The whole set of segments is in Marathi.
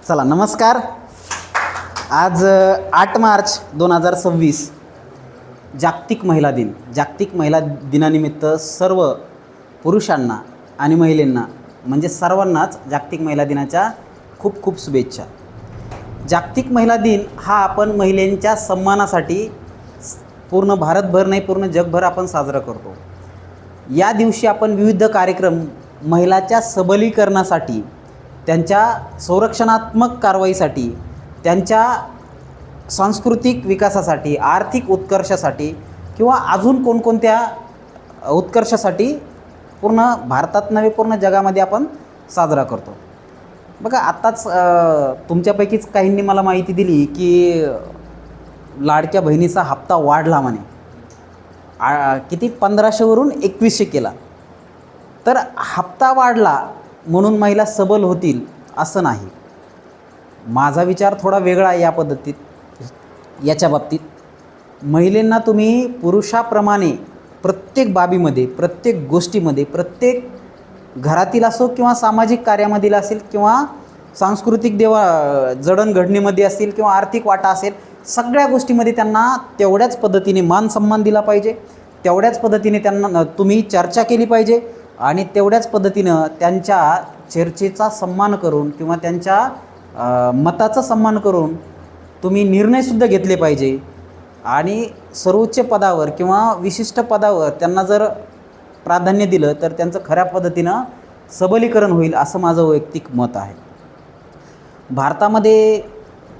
चला नमस्कार. आज 8 मार्च 2026 जागतिक महिला दिन. जागतिक महिला दिनानिमित्त सर्व पुरुषांना आणि महिलांना म्हणजे सर्वांनाच जागतिक महिला दिनाच्या खूप खूप शुभेच्छा. जागतिक महिला दिन हा आपण महिलांच्या सन्मानासाठी पूर्ण भारतभर नाही पूर्ण जगभर आपण साजरा करतो. या दिवशी आपण विविध कार्यक्रम महिलाच्या सबलीकरणासाठी, त्यांच्या संरक्षणात्मक कारवाईसाठी, त्यांच्या सांस्कृतिक विकासासाठी, आर्थिक उत्कर्षासाठी किंवा अजून कोणकोणत्या उत्कर्षासाठी पूर्ण भारतात नव्हे पूर्ण जगामध्ये आपण साजरा करतो. बघा आत्ताच तुमच्यापैकीच काहींनी मला माहिती दिली की लाडक्या बहिणीचा हप्ता वाढला म्हणे. किती 1500वरून 2100 केला. तर हप्ता वाढला म्हणून महिला सबल होतील असं नाही. माझा विचार थोडा वेगळा आहे याच्या बाबतीत. महिलांना तुम्ही पुरुषाप्रमाणे प्रत्येक बाबीमध्ये, प्रत्येक गोष्टीमध्ये, प्रत्येक घरातील असो किंवा सामाजिक कार्यामधील असेल किंवा सांस्कृतिक जडणघडणीमध्ये असेल किंवा आर्थिक वाटा असेल, सगळ्या गोष्टीमध्ये त्यांना तेवढ्याच पद्धतीने मान सन्मान दिला पाहिजे. तेवढ्याच पद्धतीने त्यांना तुम्ही चर्चा केली पाहिजे आणि तेवढ्याच पद्धतीनं त्यांच्या चर्चेचा सन्मान करून किंवा त्यांच्या मताचा सन्मान करून तुम्ही निर्णयसुद्धा घेतले पाहिजे. आणि सर्वोच्च पदावर किंवा विशिष्ट पदावर त्यांना जर प्राधान्य दिलं तर त्यांचं खऱ्या पद्धतीनं सबलीकरण होईल असं माझं वैयक्तिक मत आहे. भारतामध्ये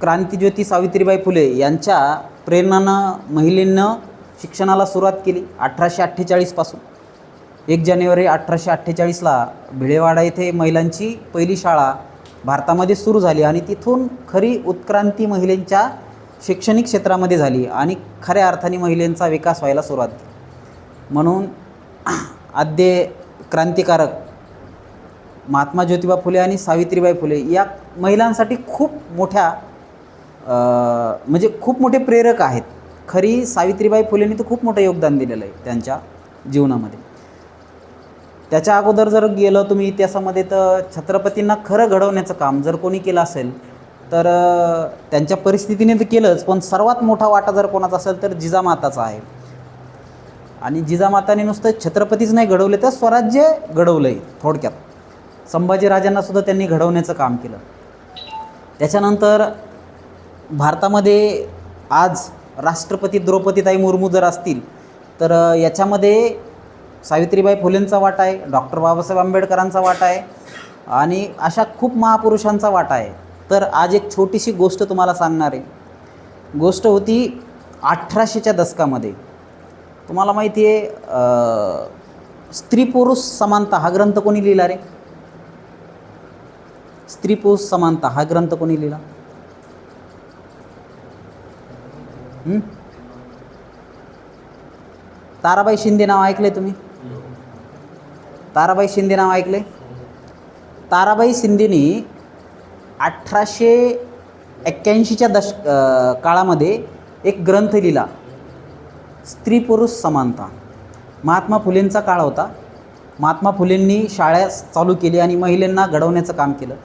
क्रांतिज्योती सावित्रीबाई फुले यांच्या प्रेरणेनं महिलांनं शिक्षणाला सुरुवात केली 1848 1 जानेवारी 1848ला भिडेवाडा येथे महिलांची पहिली शाळा भारतामध्ये सुरू झाली आणि तिथून खरी उत्क्रांती महिलांच्या शैक्षणिक क्षेत्रामध्ये झाली आणि खऱ्या अर्थाने महिलांचा विकास व्हायला सुरुवात झाली. म्हणून आद्य क्रांतिकारक महात्मा ज्योतिबा फुले आणि सावित्रीबाई फुले या महिलांसाठी खूप मोठे प्रेरक आहेत. खरी सावित्रीबाई फुलेंनी तर खूप मोठं योगदान दिलेलं आहे त्यांच्या जीवनामध्ये. त्याच्या अगोदर जर गेलं तुम्ही इतिहासामध्ये तर छत्रपतींना खरं घडवण्याचं काम जर कोणी केलं असेल तर त्यांच्या परिस्थितीने तर केलंच, पण सर्वात मोठा वाटा जर कोणाचा असेल तर जिजामाताचा आहे. आणि जिजामाताने नुसतं छत्रपतीच नाही घडवले तर स्वराज्य घडवलं आहे. थोडक्यात संभाजीराजांनासुद्धा त्यांनी घडवण्याचं काम केलं. त्याच्यानंतर भारतामध्ये आज राष्ट्रपती द्रौपदीताई मुर्मू जर असतील तर याच्यामध्ये सावित्रीबाई फुलेंचा वाटा आहे, डॉक्टर बाबासाहेब आंबेडकरांचा वाटा आहे आणि अशा खूप महापुरुषांचा वाटा आहे. तर आज एक छोटीशी गोष्ट तुम्हाला सांगणार आहे. गोष्ट होती 1800च्या दशकामध्ये. तुम्हाला माहिती आहे स्त्री पुरुष समानता हा ग्रंथ कोणी लिहिला रे? स्त्री पुरुष समानता हा ग्रंथ कोणी लिहिला? ताराबाई शिंदे नाव ऐकले तुम्ही? ताराबाई शिंदे नाव ऐकले? ताराबाई शिंदेनी 1881च्या काळामध्ये एक ग्रंथ लिहिला, स्त्री पुरुष समानता. महात्मा फुलेंचा काळ होता. महात्मा फुलेंनी शाळा चालू केली आणि महिलांना घडवण्याचं काम केलं.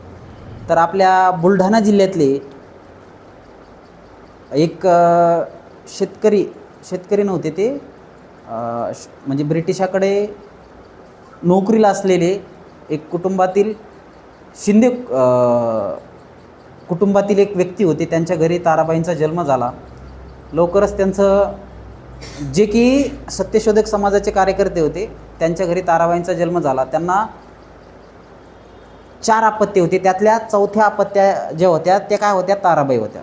तर आपल्या बुलढाणा जिल्ह्यातले एक शेतकरी नव्हते ते, म्हणजे ब्रिटिशाकडे नोकरीला असलेले एक कुटुंबातील शिंदे कुटुंबातील एक व्यक्ती होते. त्यांच्या घरी ताराबाईंचा जन्म झाला. लवकरच त्यांचं जे की सत्यशोधक समाजाचे कार्यकर्ते होते त्यांच्या घरी ताराबाईंचा जन्म झाला. त्यांना 4 अपत्ये होते. त्यातल्या 4थ्या अपत्या ज्या होत्या त्या काय होत्या? ताराबाई होत्या.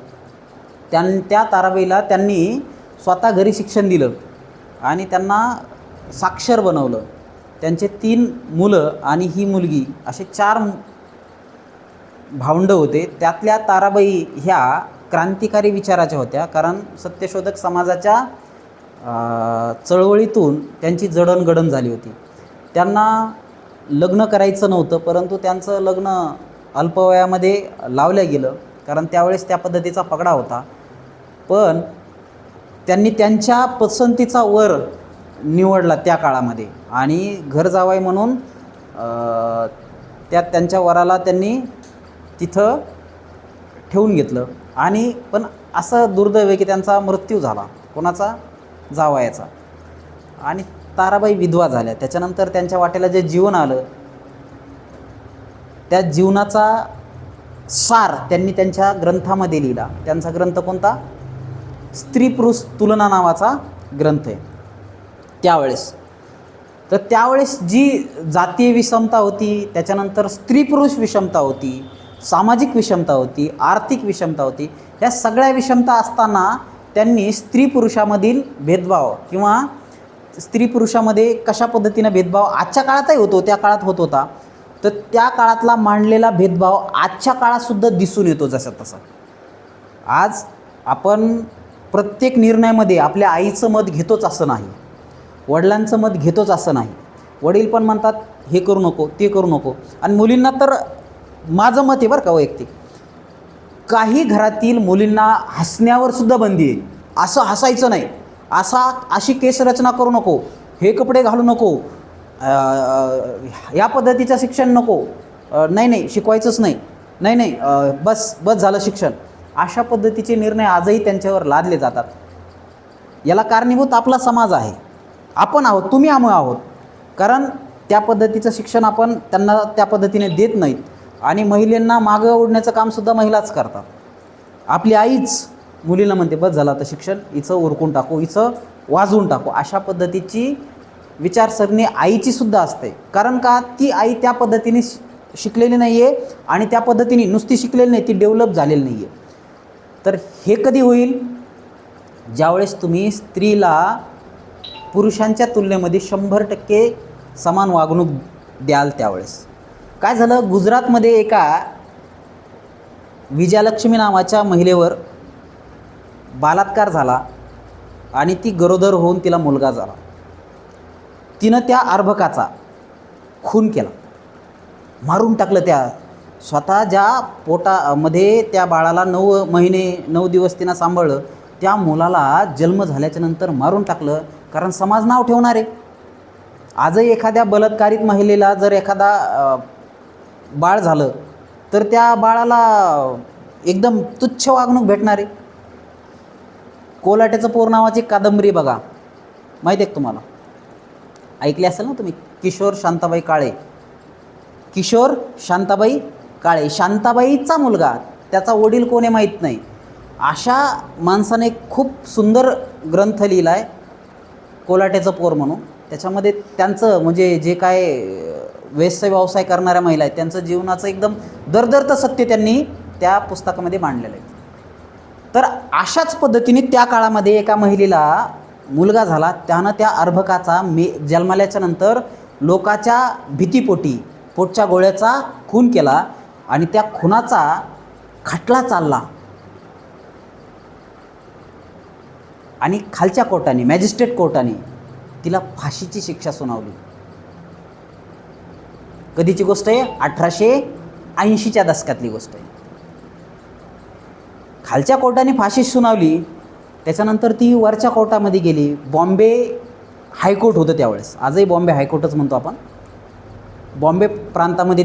त्या ताराबाईला त्यांनी स्वतः घरी शिक्षण दिलं आणि त्यांना साक्षर बनवलं. त्यांचे 3 मुलं आणि ही मुलगी असे 4 भावंडं होते. त्यातल्या ताराबाई ह्या क्रांतिकारी विचाराच्या होत्या, कारण सत्यशोधक समाजाच्या चळवळीतून त्यांची जडणघडण झाली होती. त्यांना लग्न करायचं नव्हतं, परंतु त्यांचं लग्न अल्पवयामध्ये लावलं गेलं, कारण त्यावेळेस त्या पद्धतीचा पगडा होता. पण त्यांनी त्यांच्या पसंतीचा वर निवडला त्या काळामध्ये आणि घर जावई म्हणून त्यांच्या वराला त्यांनी तिथं ठेवून घेतलं. आणि पण असं दुर्दैव आहे की त्यांचा मृत्यू झाला, कोणाचा, जावयाचा. आणि ताराबाई विधवा झाल्या. त्याच्यानंतर त्यांच्या वाटेला जे जीवन आलं त्या जीवनाचा सार त्यांनी त्यांच्या ग्रंथामध्ये लिहिला. त्यांचा ग्रंथ कोणता, स्त्री पुरुष तुलना नावाचा ग्रंथ आहे. त्यावेळेस तर त्यावेळेस जी जातीय विषमता होती, त्याच्यानंतर स्त्री पुरुष विषमता होती, सामाजिक विषमता होती, आर्थिक विषमता होती, ह्या सगळ्या विषमता असताना त्यांनी स्त्री पुरुषामधील भेदभाव किंवा स्त्री पुरुषामध्ये कशा पद्धतीनं भेदभाव आजच्या काळातही होतो, त्या काळात होत होता, तर त्या काळातला मांडलेला भेदभाव आजच्या काळातसुद्धा दिसून येतो जसा तसा. आज आपण प्रत्येक निर्णयामध्ये आपल्या आईचं मत घेतोच असं नाही, वडिलांचं मत घेतोच असं नाही. वडील पण म्हणतात हे करू नको, ते करू नको. आणि मुलींना तर माझं मत आहे बरं का वैयक्तिक, काही घरातील मुलींना हसण्यावर सुद्धा बंदी आहे. असं हसायचं नाही, अशी केसरचना करू नको, हे कपडे घालू नको, या पद्धतीचं शिक्षण नको, नाही शिकवायचंच नाही, बस झालं शिक्षण. अशा पद्धतीचे निर्णय आजही त्यांच्यावर लादले जातात. याला कारणीभूत आपला समाज आहे, आपण आहोत, तुम्ही आम्ही आहोत. कारण त्या पद्धतीचं शिक्षण आपण त्यांना त्या पद्धतीने देत नाहीत. आणि महिलांना मागं ओढण्याचं कामसुद्धा महिलाच करतात. आपली आईच मुलीला म्हणते बस झालं आता शिक्षण, हिचं उरकून टाकू, हिचं वाजवून टाकू. अशा पद्धतीची विचारसरणी आईची सुद्धा असते. कारण का, ती आई त्या पद्धतीने शिकलेली नाही आहे आणि त्या पद्धतीने नुसती शिकलेली नाही, ती डेव्हलप झालेली नाही आहे. तर हे कधी होईल, ज्यावेळेस तुम्ही स्त्रीला पुरुषांच्या तुलनेमध्ये 100% समान वागणूक द्याल. त्यावेळेस काय झालं, गुजरातमध्ये एका विजयालक्ष्मी नावाच्या महिलेवर बलात्कार झाला आणि ती गरोदर होऊन तिला मुलगा झाला. तिनं त्या अर्भकाचा खून केला, मारून टाकलं. त्या स्वतः ज्या पोटामध्ये त्या बाळाला 9 महिने 9 दिवस तिनं सांभाळलं, त्या मुलाला जन्म झाल्याच्या नंतर मारून टाकलं. कारण समाज नाव ठेवणार आहे. आजही एखाद्या बलात्कारित महिलेला जर एखादा बाळ झालं तर त्या बाळाला एकदम तुच्छ वागणूक भेटणार आहे. कोल्हाट्याचं पोर नावाची कादंबरी बघा, माहिती आहे का तुम्हाला, ऐकली असेल ना तुम्ही. किशोर शांताबाई काळे, शांताबाईचा मुलगा, त्याचा वडील कोण आहे माहीत नाही. अशा माणसाने खूप सुंदर ग्रंथ लिहिला आहे कोल्हाट्याचं पोर म्हणून. त्याच्यामध्ये त्यांचं म्हणजे जे काय व्यवसाय करणाऱ्या महिला आहेत त्यांचं जीवनाचं एकदम दर्दरतं सत्य त्यांनी त्या पुस्तकामध्ये मांडलेलं आहे. तर अशाच पद्धतीने त्या काळामध्ये एका महिलेला मुलगा झाला, त्यानं त्या अर्भकाचा जन्माल्याच्या नंतर लोकाच्या भीतीपोटी पोटच्या गोळ्याचा खून केला आणि त्या खुनाचा खटला चालला आणि खालच्या कोर्टाने, मॅजिस्ट्रेट कोर्टाने तिला फाशीची शिक्षा सुनावली. कधीची गोष्ट आहे, 1880च्या दशकातली गोष्ट आहे. खालच्या कोर्टाने फाशी सुनावली. त्याच्यानंतर ती वरच्या कोर्टामध्ये गेली. बॉम्बे हायकोर्ट होतं त्यावेळेस, आजही बॉम्बे हायकोर्टच म्हणतो आपण. बॉम्बे प्रांतामध्ये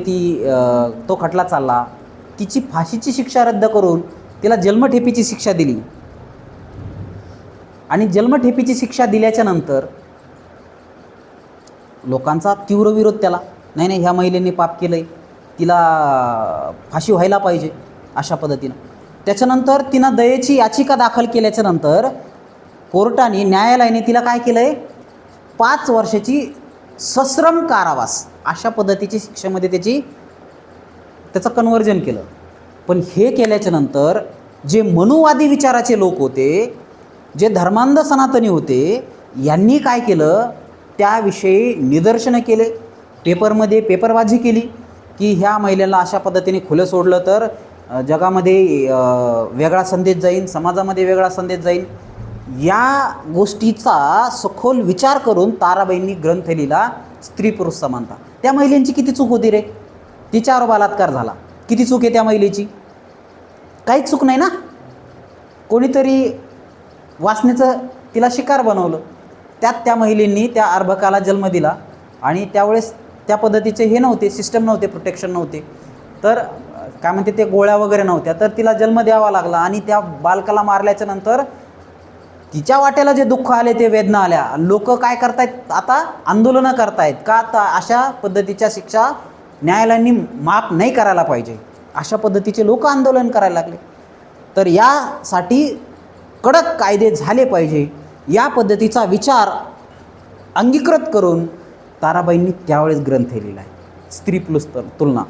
तो खटला चालला. तिची फाशीची शिक्षा रद्द करून तिला जन्मठेपेची शिक्षा दिली. आणि जन्मठेपेची शिक्षा दिल्याच्या नंतर लोकांचा तीव्र विरोध त्याला, नाही ह्या महिलेने पाप केलं आहे, तिला फाशी व्हायला पाहिजे अशा पद्धतीनं. त्याच्यानंतर तिनं दयेची याचिका दाखल केल्याच्या नंतर कोर्टाने, न्यायालयाने तिला काय केलं आहे, 5 वर्षाची सश्रम कारावास अशा पद्धतीची शिक्षेमध्ये त्याचं कन्व्हर्जन केलं. पण हे केल्याच्या नंतर जे मनुवादी विचाराचे लोक होते, जे धर्मांध सनातनी होते, यांनी काय केलं, त्याविषयी निदर्शनं केले, पेपरमध्ये पेपरबाजी केली की ह्या महिलेला अशा पद्धतीने खुलं सोडलं तर जगामध्ये वेगळा संदेश जाईल, समाजामध्ये वेगळा संदेश जाईल. या गोष्टीचा सखोल विचार करून ताराबाईंनी ग्रंथ लिहिला स्त्री पुरुष समानता. त्या महिलेची किती चूक होती रे, तिच्यावर बलात्कार झाला, किती चूक आहे त्या महिलेची, काहीच चूक नाही ना. कोणीतरी वासनेचं तिला शिकार बनवलं, त्यात त्या महिलेंनी त्या अर्भकाला जन्म दिला. आणि त्यावेळेस त्या पद्धतीचे हे नव्हते, सिस्टम नव्हते, प्रोटेक्शन नव्हते. तर काय म्हणते ते गोळ्या वगैरे नव्हत्या, तर तिला जन्म द्यावा लागला आणि त्या बालकाला मारल्याच्या नंतर तिच्या वाट्याला जे दुःख आले, ते वेदना आल्या. लोक काय करतायत आता? आंदोलनं करतायत का? आता अशा पद्धतीच्या शिक्षा न्यायालयांनी माफ नाही करायला पाहिजे, अशा पद्धतीचे लोक आंदोलन करायला लागले. तर यासाठी कडक कायदे झाले पाहिजे, या पद्धतीचा विचार अंगीकृत करून ताराबाईंनी त्यावेळेस ग्रंथ लिहिला आहे, स्त्री प्लस तुलना.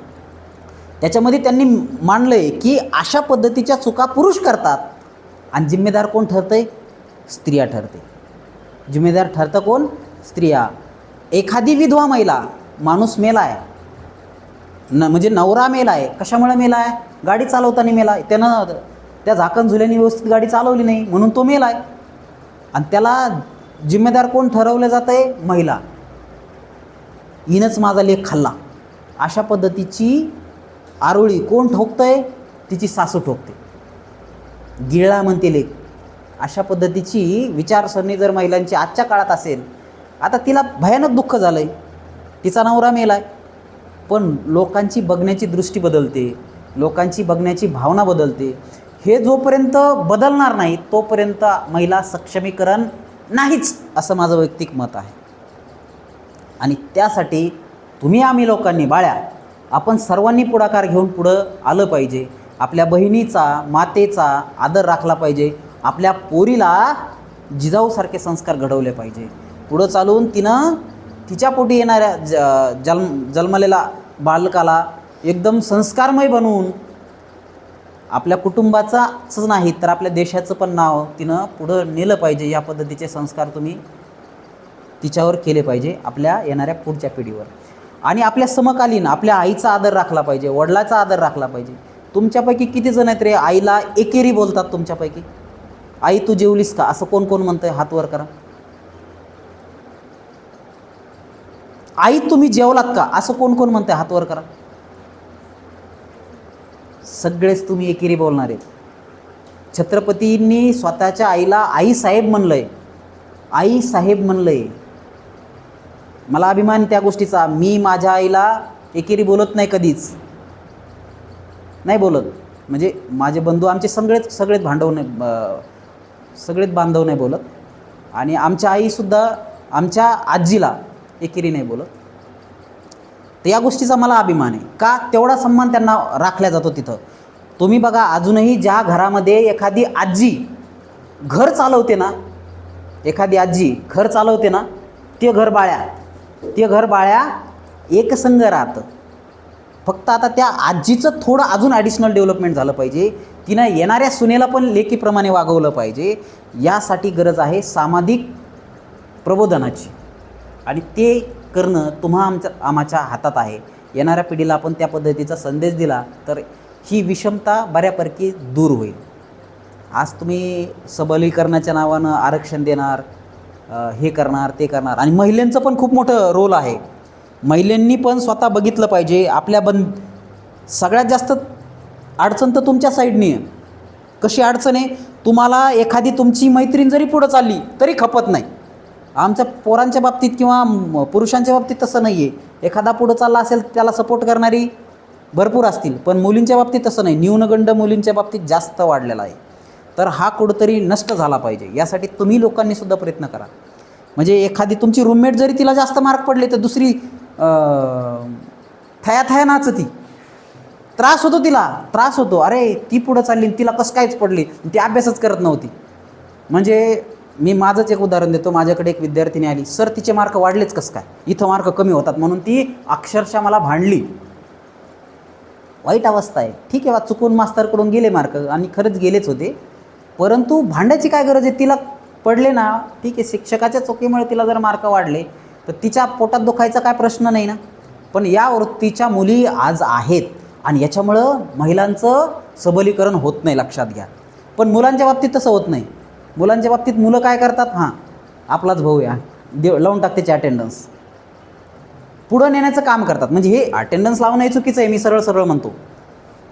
त्याच्यामध्ये त्यांनी मांडलं आहे की अशा पद्धतीच्या चुका पुरुष करतात आणि जिम्मेदार कोण ठरतंय? स्त्रिया ठरते. जिम्मेदार ठरतं कोण? स्त्रिया. एखादी विधवा महिला, माणूस मेला आहे म्हणजे नवरा मेला आहे, कशामुळे मेला आहे? गाडी चालवताना मेला आहे. त्यानं त्या झाकण झुल्याने व्यवस्थित गाडी चालवली नाही म्हणून तो मेला आहे, आणि त्याला जिम्मेदार कोण ठरवलं जातं आहे? महिला. हिनंच माझा लेख खाल्ला, अशा पद्धतीची आरोळी कोण ठोकतंय? तिची सासू ठोकते. गिळला म्हणते लेख. अशा पद्धतीची विचारसरणी जर महिलांची आजच्या काळात असेल, आता तिला भयानक दुःख झालं आहे, तिचा नवरा मेला आहे, पण लोकांची बघण्याची दृष्टी बदलते, लोकांची बघण्याची भावना बदलते. हे जोपर्यंत बदलणार नाही तोपर्यंत महिला सक्षमीकरण नाहीच, असं माझं वैयक्तिक मत आहे. आणि त्यासाठी तुम्ही आम्ही लोकांनी, बाळ्या, आपण सर्वांनी पुढाकार घेऊन पुढं आलं पाहिजे. आपल्या बहिणीचा, मातेचा आदर राखला पाहिजे. आपल्या पोरीला जिजाऊसारखे संस्कार घडवले पाहिजे. पुढं चालून तिनं तिच्या पोटी येणाऱ्या जन्मलेला बालकाला एकदम संस्कारमय बनवून आपल्या कुटुंबाचाच नाही तर आपल्या देशाचं पण नाव तिनं पुढं नेलं पाहिजे. या पद्धतीचे संस्कार तुम्ही तिच्यावर केले पाहिजे, आपल्या येणाऱ्या पुढच्या पिढीवर. आणि आपल्या समकालीन आपल्या आईचा आदर राखला पाहिजे, वडिलाचा आदर राखला पाहिजे. तुमच्यापैकी किती जण आहेत रे आईला एकेरी बोलतात? तुमच्यापैकी आई तू जेवलीस का असं कोण कोण म्हणतंय? हात वर करा. आई तुम्ही जेवलात का असं कोण कोण म्हणतंय? हात वर करा. सगळेच तुम्ही एकेरी बोलणार आहेत. छत्रपतींनी स्वतःच्या आईला आई साहेब म्हणलंय, आई साहेब म्हणलंय. मला अभिमान त्या गोष्टीचा. मी माझ्या आईला एकेरी बोलत नाही, कधीच नाही बोलत. म्हणजे माझे बंधू आमचे सगळेच बांधव नाही बोलत, आणि आमच्या आईसुद्धा आमच्या आजीला एकेरी नाही बोलत. तर या गोष्टीचा मला अभिमान आहे. का? तेवढा सन्मान त्यांना राखला जातो तिथं. तुम्ही बघा, अजूनही ज्या घरामध्ये एखादी आजी घर चालवते ना, ते घर बाळ्या एकसंघ राहतं. फक्त आता त्या आजीचं थोडं अजून ॲडिशनल डेव्हलपमेंट झालं पाहिजे. तिनं येणाऱ्या सुनेला पण लेकीप्रमाणे वागवलं पाहिजे. यासाठी गरज आहे सामाजिक प्रबोधनाची, आणि ते करणं आमच्या हातात आहे. येणाऱ्या पिढीला आपण त्या पद्धतीचा संदेश दिला तर ही विषमता बऱ्यापैकी दूर होईल. आज तुम्ही सबलीकरणाच्या नावानं आरक्षण देणार, हे करणार, ते करणार, आणि महिलांचं पण खूप मोठं रोल आहे. महिलांनी पण स्वतः बघितलं पाहिजे. सगळ्यात जास्त अडचण तर तुमच्या साईडनी आहे. कशी अडचण आहे? तुम्हाला एखादी तुमची मैत्रीण जरी पुढं चालली तरी खपत नाही. आमच्या पोरांच्या बाबतीत किंवा पुरुषांच्या बाबतीत तसं नाही आहे. एखादा पुढं चालला असेल त्याला सपोर्ट करणारी भरपूर असतील, पण मुलींच्या बाबतीत तसं नाही. न्यूनगंड मुलींच्या बाबतीत जास्त वाढलेला आहे. तर हा कुठंतरी नष्ट झाला पाहिजे. यासाठी तुम्ही लोकांनीसुद्धा प्रयत्न करा. म्हणजे एखादी तुमची रूममेट जरी तिला जास्त मार्क पडले तर दुसरी थया नाचती. त्रास होतो. अरे ती पुढं चालली, तिला कसं कायच पडली, ती अभ्यासच करत नव्हती. म्हणजे मी माझंच एक उदाहरण देतो. माझ्याकडे एक विद्यार्थिनी आली, सर तिचे मार्क वाढलेच कसं काय, इथं मार्क कमी होतात म्हणून ती अक्षरशः मला भांडली. वाईट अवस्था आहे. ठीक आहे, चुकून मास्तरकडून गेले मार्क, आणि खरंच गेलेच होते, परंतु भांडायची काय गरज आहे? तिला पडले ना, ठीक आहे, शिक्षकाच्या चुकीमुळे तिला जर मार्क वाढले तर तिच्या पोटात दुखायचा काय प्रश्न नाही ना. पण या वृत्तीच्या मुली आज आहेत, आणि याच्यामुळं महिलांचं सबलीकरण होत नाही, लक्षात घ्या. पण मुलांच्या बाबतीत तसं होत नाही. मुलांच्या बाबतीत मुलं काय करतात? हां, आपलाच भाऊ या लावून टाकते त्याची अटेंडन्स, पुढं नेण्याचं काम करतात. म्हणजे हे अटेंडन्स लावणं हे चुकीचं आहे, मी सरळ म्हणतो,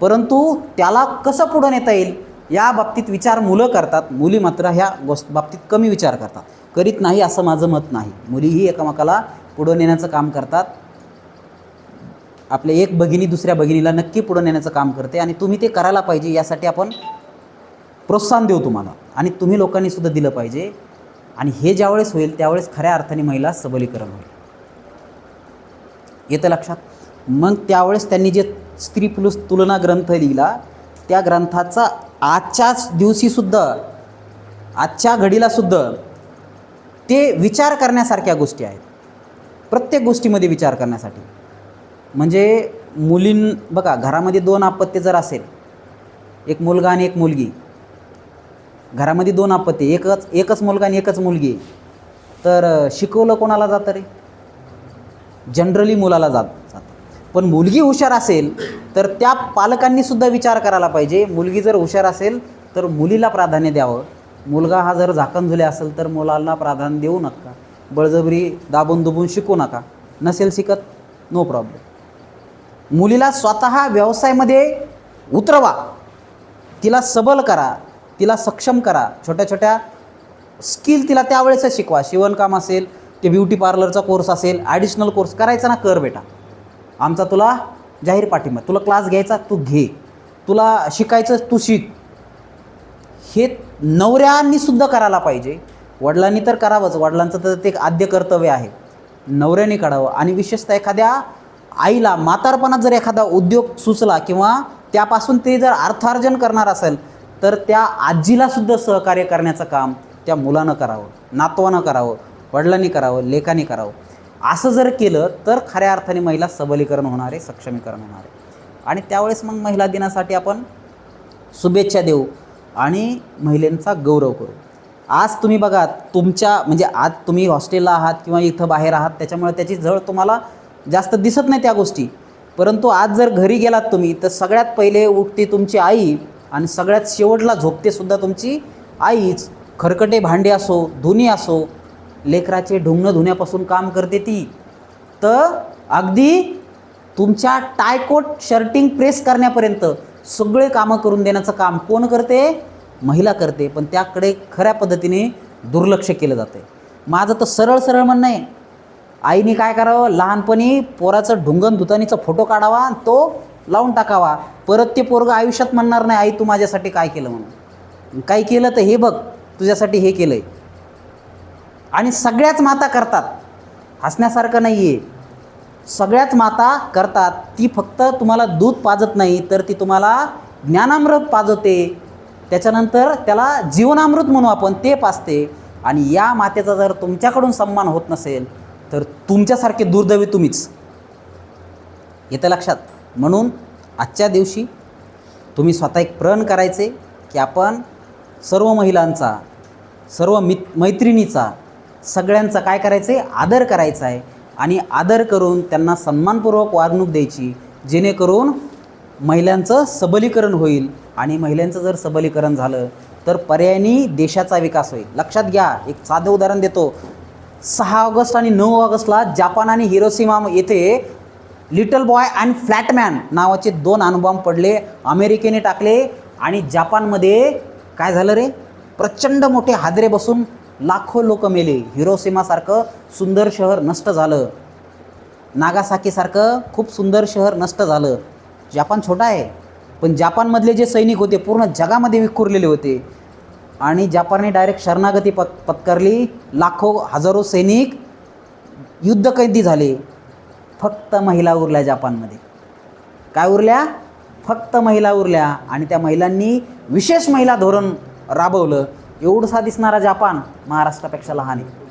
परंतु त्याला कसं पुढं नेता येईल या बाबतीत विचार मुलं करतात. मुली मात्र ह्या बाबतीत कमी विचार करीत नाही, असं माझं मत नाही. मुलीही एकमेकाला पुढं नेण्याचं काम करतात. आपल्या एक भगिनी दुसऱ्या भगिनीला नक्की पुढं नेण्याचं काम करते आणि तुम्ही ते करायला पाहिजे. यासाठी आपण प्रोत्साहन देऊ तुम्हाला आणि तुम्ही लोकांनीसुद्धा दिलं पाहिजे. आणि हे ज्यावेळेस होईल त्यावेळेस खऱ्या अर्थाने महिला सबलीकरण होईल. येतं लक्षात. मग त्यावेळेस त्यांनी जे स्त्री पुरुष तुलना ग्रंथ लिहिला त्या ग्रंथाचा आजच्याच दिवशीसुद्धा आजच्या घडीलासुद्धा ते विचार करण्यासारख्या गोष्टी आहेत. प्रत्येक गोष्टीमध्ये विचार करण्यासाठी. म्हणजे बघा घरामध्ये 2 अपत्य जर असेल, एक मुलगा आणि एक मुलगी, घरामध्ये 2 अपत्य, एकच मुलगा आणि एकच मुलगी, तर शिकवलं कोणाला जातं रे? जनरली मुलाला जातं. पण मुलगी हुशार असेल तर त्या पालकांनीसुद्धा विचार करायला पाहिजे. मुलगी जर हुशार असेल तर मुलीला प्राधान्य द्यावं. मुलगा हा जर झाकणझुले असेल तर मुलाला प्राधान्य देऊ नका. बळजबरी दाबून दुबून शिकू नका. नसेल शिकत नो प्रॉब्लेम. मुलीला स्वतः व्यवसायामध्ये उतरवा, तिला सबल करा, तिला सक्षम करा. छोट्या छोट्या स्किल तिला त्यावेळेसच शिकवा. शिवणकाम असेल, ते ब्युटी पार्लरचा कोर्स असेल, ॲडिशनल कोर्स करायचा ना, कर बेटा. आमचा तुला जाहीर पाठिंबा. तुला क्लास घ्यायचा तू घे, तुला शिकायचं तू शिक. हे नवऱ्यांनीसुद्धा करायला पाहिजे. वडिलांनी तर करावंच, वडिलांचं तर ते एक आद्य कर्तव्य आहे. नवऱ्याने करावं. आणि विशेषतः एखाद्या आईला म्हातारपणात जर एखादा उद्योग सुचला किंवा त्यापासून ते जर अर्थार्जन करणार असेल तर त्या आजीलासुद्धा सहकार्य करण्याचं काम त्या मुलानं करावं, नातवानं करावं, वडिलांनी करावं, लेकानी करावं. असं जर केलं तर खऱ्या अर्थाने महिला सबलीकरण होणार आहे, सक्षमीकरण होणार आहे. आणि त्यावेळेस मग महिला दिनासाठी आपण शुभेच्छा देऊ आणि महिलांचा गौरव करू. आज तुम्ही बघा तुमच्या म्हणजे आज तुम्ही हॉस्टेलला आहात किंवा इथं बाहेर आहात त्याच्यामुळे त्याची झळ तुम्हाला जास्त दिसत नाही त्या गोष्टी. परंतु आज जर घरी गेलात तुम्ही तर सगळ्यात पहिले उठते तुमची आई आणि सगळ्यात शेवटला झोपतेसुद्धा तुमची आईच. खरकटे भांडे असो, धुणी असो, लेकराचे ढुंगणं धुण्यापासून काम करते ती. तर अगदी तुमच्या टायकोट शर्टिंग प्रेस करण्यापर्यंत सगळे कामं करून देण्याचं काम कोण करते? महिला करते. पण त्याकडे खऱ्या पद्धतीने दुर्लक्ष केलं जातं. माझं तर सरळ सरळ म्हणणं आहे, आईने काय करावं, लहानपणी पोराचं ढुंगण धुतानीचा फोटो काढावा आणि तो लावून टाकावा. परत ते पोरगं आयुष्यात म्हणणार नाही आई तू माझ्यासाठी काय केलं म्हणून. काय केलं तर हे बघ तुझ्यासाठी हे केलं आहे. आणि सगळ्याच माता करतात, हसण्यासारखं नाही आहे. सगळ्याच माता करतात. ती फक्त तुम्हाला दूध पाजत नाही तर ती तुम्हाला ज्ञानामृत पाजवते. त्याच्यानंतर त्याला जीवनामृत म्हणू आपण, ते पाजते. आणि या मातेचा जर तुमच्याकडून सन्मान होत नसेल तर तुमच्यासारखे दुर्दैवी तुम्हीच. येतं लक्षात. म्हणून आजच्या दिवशी तुम्ही स्वतः एक प्रण करायचे की आपण सर्व महिलांचा, सर्व मैत्रिणीचा, सगळ्यांचा काय करायचं आहे, आदर करायचा आहे. आणि आदर करून त्यांना सन्मानपूर्वक वागणूक द्यायची, जेणेकरून महिलांचं सबलीकरण होईल. आणि महिलांचं जर सबलीकरण झालं तर पर्यायाने देशाचा विकास होईल. लक्षात घ्या, एक साधं उदाहरण देतो. 6 ऑगस्ट आणि 9 ऑगस्टला जापान आणि हिरोशिमा येथे लिटल बॉय अँड फ्लॅटमॅन नावाचे 2 अणुबॉम्ब पडले. अमेरिकेने टाकले आणि जापानमध्ये काय झालं रे, प्रचंड मोठे हादरे बसून लाखो लोक मेले. हिरोशिमासारखं सुंदर शहर नष्ट झालं. नागासाकीसारखं खूप सुंदर शहर नष्ट झालं. जापान छोटा आहे पण जापानमधले जे सैनिक होते पूर्ण जगामध्ये विखुरलेले होते. आणि जापानने डायरेक्ट शरणागती पत्करली. लाखो हजारो सैनिक युद्धकैदी झाले. फक्त महिला उरल्या जापानमध्ये. काय उरल्या? फक्त महिला उरल्या. आणि त्या महिलांनी विशेष महिला धोरण राबवलं. एवढसा दिसणारा जापान महाराष्ट्रापेक्षा लहान आहे.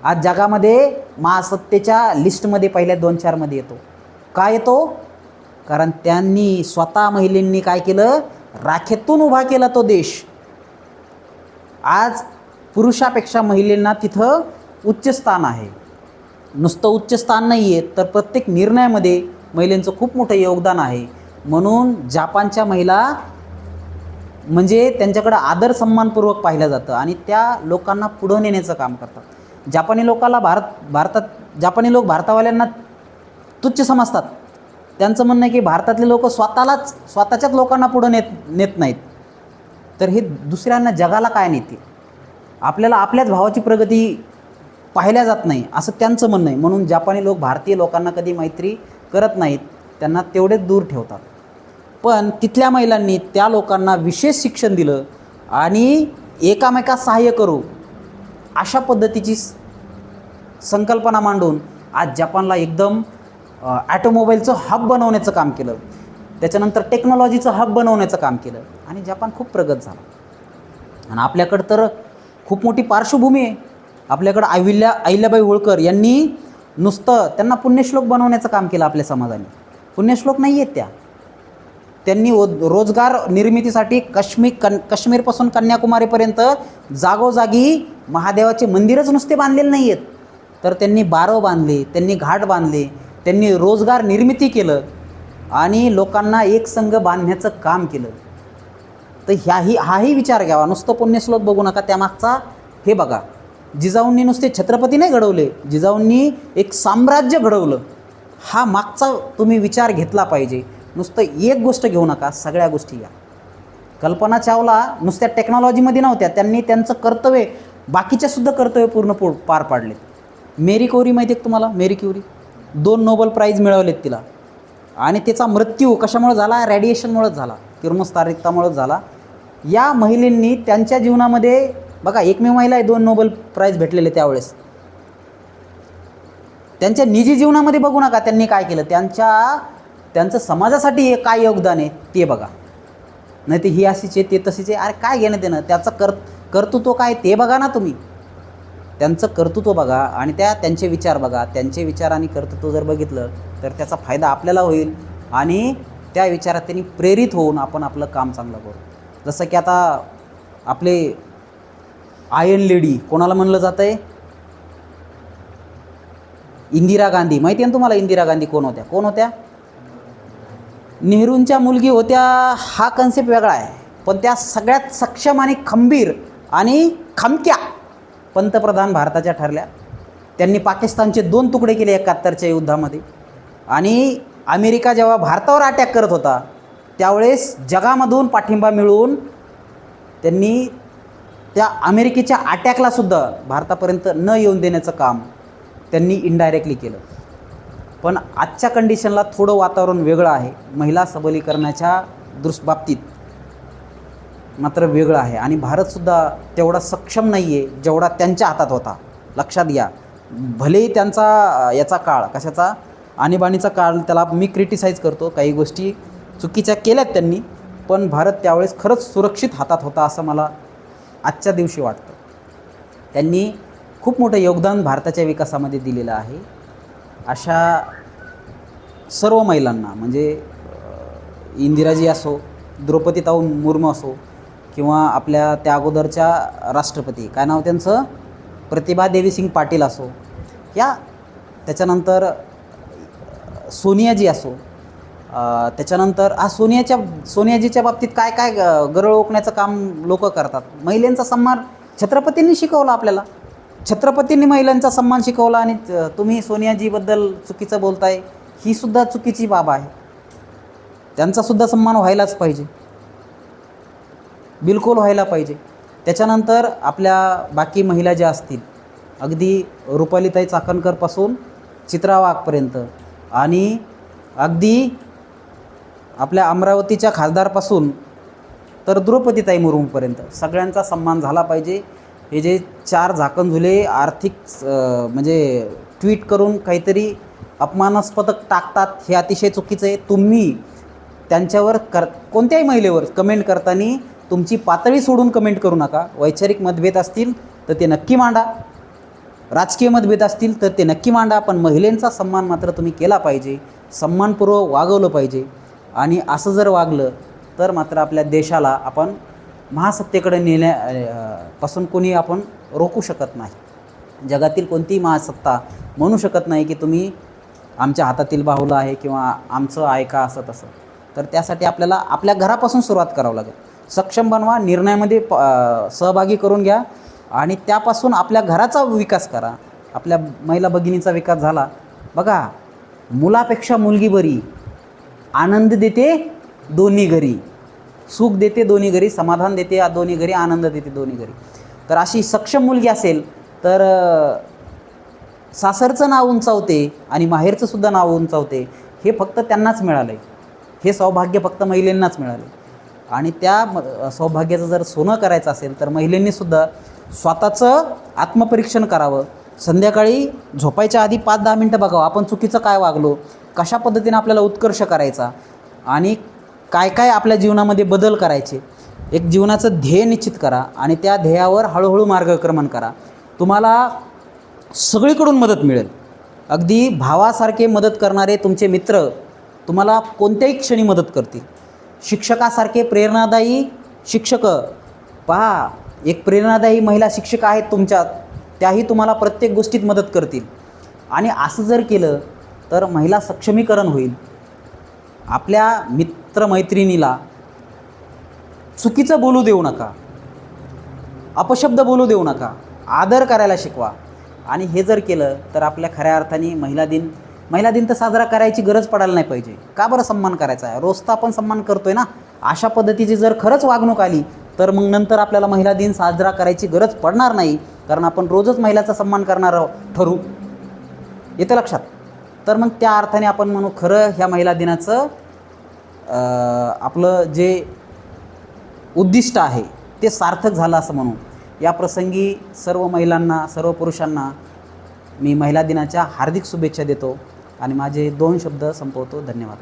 आज जगामध्ये महासत्तेच्या लिस्टमध्ये पहिल्या 2-4 मध्ये येतो. का येतो? कारण त्यांनी स्वतः महिलांनी काय केलं, राखेतून उभा केला तो देश. आज पुरुषापेक्षा महिलांना तिथं उच्च स्थान आहे. नुसतं उच्च स्थान नाही आहे तर प्रत्येक निर्णयामध्ये महिलांचं खूप मोठं योगदान आहे. म्हणून जापानच्या महिला म्हणजे त्यांच्याकडं आदर सन्मानपूर्वक पाहिलं जातं आणि त्या लोकांना पुढं नेण्याचं काम करतात. जापानी लोकाला जापानी लोक भारतावाल्यांना तुच्छ समजतात. त्यांचं म्हणणं आहे की भारतातले लोक स्वतःच्याच लोकांना पुढं नेत नाहीत तर हे दुसऱ्यांना जगाला काय नेते. आपल्याला आपल्याच भावाची प्रगती पाहिल्या जात नाही असं त्यांचं म्हणणं आहे. म्हणून जापानी लोक भारतीय लोकांना कधी मैत्री करत नाहीत. त्यांना तेवढेच दूर ठेवतात. पण तिथल्या महिलांनी त्या लोकांना विशेष शिक्षण दिलं आणि एकामेकास सहाय्य करू अशा पद्धतीची संकल्पना मांडून आज जपानला एकदम ॲटोमोबाईलचं हब बनवण्याचं काम केलं. त्याच्यानंतर टेक्नॉलॉजीचं हब बनवण्याचं काम केलं आणि जपान खूप प्रगत झाला. आणि आपल्याकडं तर खूप मोठी पार्श्वभूमी आहे. आपल्याकडं अहिल्याबाई होळकर यांनी नुसतं त्यांना पुण्यश्लोक बनवण्याचं काम केलं आपल्या समाजाने. पुण्यश्लोक नाही आहेत त्यांनी रोजगार निर्मितीसाठी काश्मीरपासून कन्याकुमारीपर्यंत जागोजागी महादेवाचे मंदिरच नुसते बांधलेले नाही आहेत, तर त्यांनी बारव बांधले, त्यांनी घाट बांधले, त्यांनी रोजगार निर्मिती केलं आणि लोकांना एक संघ बांधण्याचं काम केलं. तर हाही विचार घ्यावा. नुसतं पुण्यश्लोक बघू नका, त्यामागचा हे बघा. जिजाऊंनी नुसते छत्रपती नाही घडवले, जिजाऊंनी एक साम्राज्य घडवलं. हा मागचा तुम्ही विचार घेतला पाहिजे. नुसतं एक गोष्ट घेऊ नका, सगळ्या गोष्टी घ्या. कल्पना चावला नुसत्या टेक्नॉलॉजीमध्ये नव्हत्या, त्यांनी त्यांचं कर्तव्य, बाकीच्यासुद्धा कर्तव्य पूर्ण पार पाडलेत. मेरी क्युरी माहिती आहे तुम्हाला? मेरी क्युरी 2 नोबेल प्राईज मिळवलेत तिला आणि त्याचा मृत्यू कशामुळे झाला? रेडिएशनमुळेच झाला, किरणोत्सारिकतामुळेच झाला. या महिलांनी त्यांच्या जीवनामध्ये बघा, एकमेव महिला आहे 2 नोबेल प्राईज भेटलेले त्यावेळेस. त्यांच्या निजी जीवनामध्ये बघू नका त्यांनी काय केलं, त्यांचं समाजासाठी काय योगदान आहे ते बघा. नाही ते ही अशीच आहे, ते तशीच आहे, अरे काय घेणं देणं. त्याचं कर्तृत्व काय ते बघा ना तुम्ही. त्यांचं कर्तृत्व बघा आणि त्यांचे विचार बघा. त्यांचे विचार आणि कर्तृत्व जर बघितलं तर त्याचा फायदा आपल्याला होईल आणि त्या विचारात त्यांनी प्रेरित होऊन आपण आपलं काम चांगलं करू. जसं की आता आपले आयर्न लेडी कोणाला म्हणलं जातं आहे? इंदिरा गांधी. माहिती आहे ना तुम्हाला इंदिरा गांधी कोण होत्या? नेहरूंच्या मुलगी होत्या. हा कन्सेप्ट वेगळा आहे, पण त्या सगळ्यात सक्षम आणि खंबीर आणि खमक्या पंतप्रधान भारताच्या ठरल्या. त्यांनी पाकिस्तानचे 2 तुकडे केले 71च्या युद्धामध्ये. आणि अमेरिका जेव्हा भारतावर अटॅक करत होता त्यावेळेस जगामधून पाठिंबा मिळवून त्यांनी त्या अमेरिकेच्या अटॅकलासुद्धा भारतापर्यंत न येऊन देण्याचं काम त्यांनी इनडायरेक्टली केलं. पण आजच्या कंडिशनला थोडं वातावरण वेगळं आहे. महिला सबलीकरणाच्या बाबतीत मात्र वेगळं आहे आणि भारतसुद्धा तेवढा सक्षम नाही आहे जेवढा त्यांच्या हातात होता. लक्षात घ्या. भलेही त्यांचा याचा काळ कशाचा आणीबाणीचा काळ, त्याला मी क्रिटिसाईज करतो, काही गोष्टी चुकीच्या केल्यात त्यांनी, पण भारत त्यावेळेस खरंच सुरक्षित हातात होता असं मला आजच्या दिवशी वाटतं. त्यांनी खूप मोठं योगदान भारताच्या विकासामध्ये दिलेलं आहे. अशा सर्व महिलांना म्हणजे इंदिराजी असो, द्रौपदीताऊ मुर्मू असो किंवा आपल्या त्या अगोदरच्या राष्ट्रपती काय नाव त्यांचं, प्रतिभा देवी सिंग पाटील असो, या त्याच्यानंतर सोनियाजी असो, त्याच्यानंतर सोनियाजीच्या बाबतीत काय काय गरळ ओकण्याचं काम लोक करतात. महिलांचा सन्मान छत्रपतींनी शिकवला आपल्याला. छत्रपतींनी महिलांचा सन्मान शिकवला आणि तुम्ही सोनियाजीबद्दल चुकीचं बोलताय, ही सुद्धा चुकीची बाब आहे. त्यांचासुद्धा सन्मान व्हायलाच पाहिजे, बिलकुल व्हायला पाहिजे. त्याच्यानंतर आपल्या बाकी महिला ज्या असतील, अगदी रुपालीताई चाकणकरपासून चित्रा वाघपर्यंत आणि अगदी आपल्या अमरावतीच्या खासदारपासून तर द्रौपदीताई मुर्मूपर्यंत सगळ्यांचा सन्मान झाला पाहिजे. हे जे 4 झाकण झुले आर्थिक म्हणजे ट्विट करून काहीतरी अपमानास्पद टाकतात, हे अतिशय चुकीचं आहे. तुम्ही त्यांच्यावर कोणत्याही महिलेवर कमेंट करताना तुमची पातळी सोडून कमेंट करू नका. वैचारिक मतभेद असतील तर ते नक्की मांडा, राजकीय मतभेद असतील तर ते नक्की मांडा, पण महिलांचा सन्मान मात्र तुम्ही केला पाहिजे, सन्मानपूर्वक वागवलं पाहिजे. आणि असं जर वागलं तर मात्र आपल्या देशाला आपण महासत्तेकडे नेण्यापासून कोणी आपण रोखू शकत नाही. जगातील कोणतीही महासत्ता म्हणू शकत नाही की तुम्ही आमच्या हातातील बाहुलं आहे किंवा आमचं आहे का असं तसं. तर त्यासाठी आपल्याला आपल्या घरापासून सुरुवात करावं लागेल. सक्षम बनवा, निर्णयामध्ये सहभागी करून घ्या आणि त्यापासून आपल्या घराचा विकास करा. आपल्या महिला भगिनीचा विकास झाला. बघा, मुलापेक्षा मुलगी बरी, आनंद देते दोन्ही घरी, सुख देते दोन्ही घरी, समाधान देते दोन्ही घरी, आनंद देते दोन्ही घरी. तर अशी सक्षम मुलगी असेल तर सासरचं नाव उंचावते आणि माहेरचंसुद्धा नाव उंचावते. हे फक्त त्यांनाच मिळालं आहे. हे सौभाग्य फक्त महिलांनाच मिळालं आहे. आणि त्या सौभाग्याचं जर सोनं करायचं असेल तर महिलांनीसुद्धा स्वतःचं आत्मपरीक्षण करावं. संध्याकाळी झोपायच्या आधी 5-10 मिनटं बघावं आपण चुकीचं काय वागलो, कशा पद्धतीने आपल्याला उत्कर्ष करायचा आणि काय काय आपल्या जीवनामध्ये बदल करायचे. एक जीवनाचं ध्येय निश्चित करा आणि त्या ध्येयावर हळूहळू मार्गक्रमण करा. तुम्हाला सगळीकडून मदत मिळेल. अगदी भावासारखे मदत करणारे तुमचे मित्र तुम्हाला कोणत्याही क्षणी मदत करतील. शिक्षकासारखे प्रेरणादायी शिक्षक पहा, एक प्रेरणादायी महिला शिक्षिका आहेत तुमच्यात, त्याही तुम्हाला प्रत्येक गोष्टीत मदत करतील. आणि असं जर केलं तर महिला सक्षमीकरण होईल. आपल्या मित्रमैत्रिणीला चुकीचं बोलू देऊ नका, अपशब्द बोलू देऊ नका, आदर करायला शिकवा. आणि हे जर केलं तर आपल्या खऱ्या अर्थाने महिला दिन तर साजरा करायची गरज पडायला नाही पाहिजे. का बरं सन्मान करायचा आहे? रोज तर आपण सन्मान करतोय ना. अशा पद्धतीची जर खरंच वागणूक आली तर मग नंतर आपल्याला महिला दिन साजरा करायची गरज पडणार नाही, कारण आपण रोजच महिलाचा सन्मान करणार ठरू. येतं लक्षात? तर मग त्या अर्थाने आपण म्हणू खरं ह्या महिला दिनाचं आपलं जे उद्दिष्ट आहे ते सार्थक झालं असं म्हणू. या प्रसंगी सर्व महिलांना, सर्व पुरुषांना मी महिला दिनाच्या हार्दिक शुभेच्छा देतो आणि माझे 2 शब्द संपवतो. धन्यवाद.